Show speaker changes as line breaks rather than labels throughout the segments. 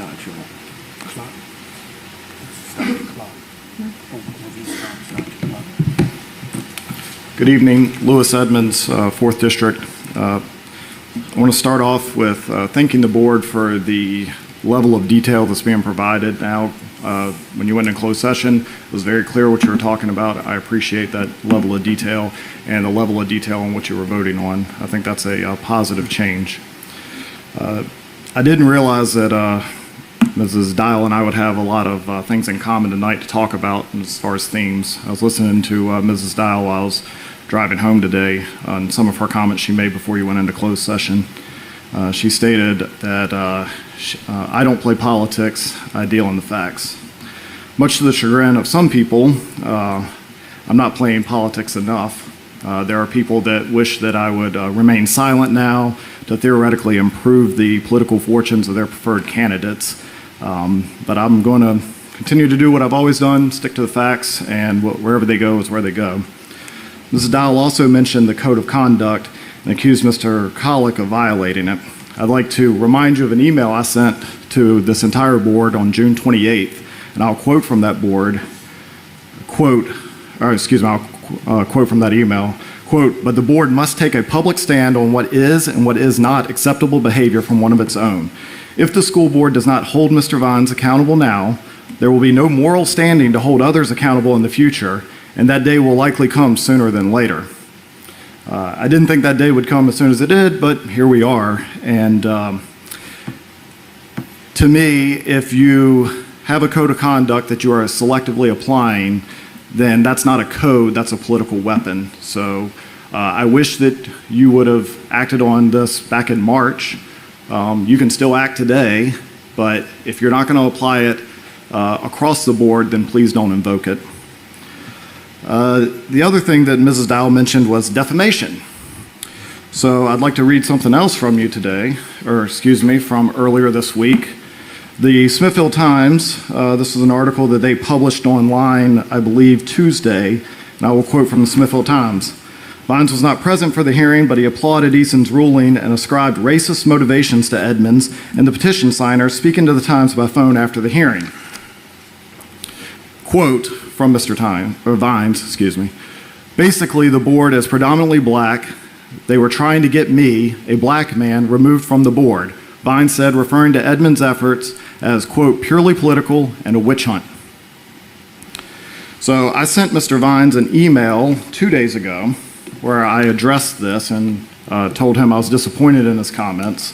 Start your clock. Start the clock. Whenever you start your clock.
Good evening, Lewis Edmonds, 4th District. I want to start off with thanking the board for the level of detail that's being provided now. When you went in closed session, it was very clear what you were talking about. I appreciate that level of detail and the level of detail on what you were voting on. I think that's a positive change. I didn't realize that Mrs. Dial and I would have a lot of things in common tonight to talk about as far as themes. I was listening to Mrs. Dial while I was driving home today on some of her comments she made before you went into closed session. She stated that I don't play politics, I deal in the facts. Much to the chagrin of some people, I'm not playing politics enough. There are people that wish that I would remain silent now to theoretically improve the political fortunes of their preferred candidates. But I'm going to continue to do what I've always done, stick to the facts, and wherever they go is where they go. Mrs. Dial also mentioned the code of conduct and accused Mr. Collick of violating it. I'd like to remind you of an email I sent to this entire board on June 28th, and I'll quote from that board, I'll quote from that email, quote, "But the board must take a public stand on what is and what is not acceptable behavior from one of its own. If the school board does not hold Mr. Vines accountable now, there will be no moral standing to hold others accountable in the future, and that day will likely come sooner than later." I didn't think that day would come as soon as it did, but here we are. And to me, if you have a code of conduct that you are selectively applying, then that's not a code, that's a political weapon. So I wish that you would have acted on this back in March. You can still act today, but if you're not going to apply it across the board, then please don't invoke it. The other thing that Mrs. Dow mentioned was defamation. So I'd like to read something else from you today, from earlier this week. The Smithfield Times, this is an article that they published online, I believe, Tuesday, and I will quote from the Smithfield Times. "Vines was not present for the hearing, but he applauded Eason's ruling and ascribed racist motivations to Edmonds and the petition signer speaking to the Times by phone after the hearing." Quote from Mr. Vines, "Basically, the board is predominantly black. They were trying to get me, a black man, removed from the board," Vines said, referring to Edmonds' efforts as, quote, "purely political and a witch hunt." So I sent Mr. Vines an email 2 days ago where I addressed this and told him I was disappointed in his comments.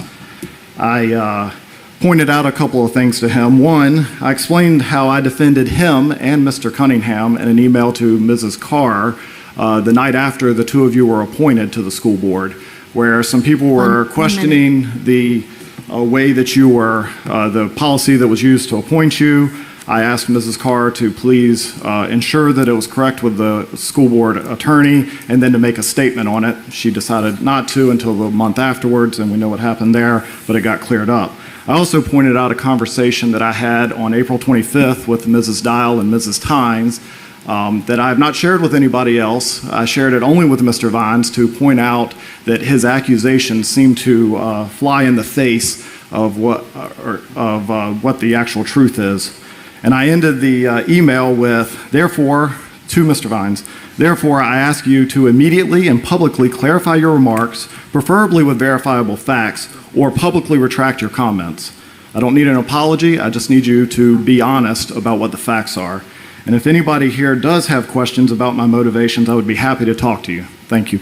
I pointed out a couple of things to him. One, I explained how I defended him and Mr. Cunningham in an email to Mrs. Carr the night after the two of you were appointed to the school board, where some people were questioning the way that you were, the policy that was used to appoint you. I asked Mrs. Carr to please ensure that it was correct with the school board attorney and then to make a statement on it. She decided not to until the month afterwards, and we know what happened there, but it got cleared up. I also pointed out a conversation that I had on April 25th with Mrs. Dial and Mrs. Tynes that I have not shared with anybody else. I shared it only with Mr. Vines to point out that his accusations seemed to fly in the face of what the actual truth is. And I ended the email with, therefore, to Mr. Vines, "Therefore, I ask you to immediately and publicly clarify your remarks, preferably with verifiable facts, or publicly retract your comments. I don't need an apology, I just need you to be honest about what the facts are. And if anybody here does have questions about my motivations, I would be happy to talk to you. Thank you."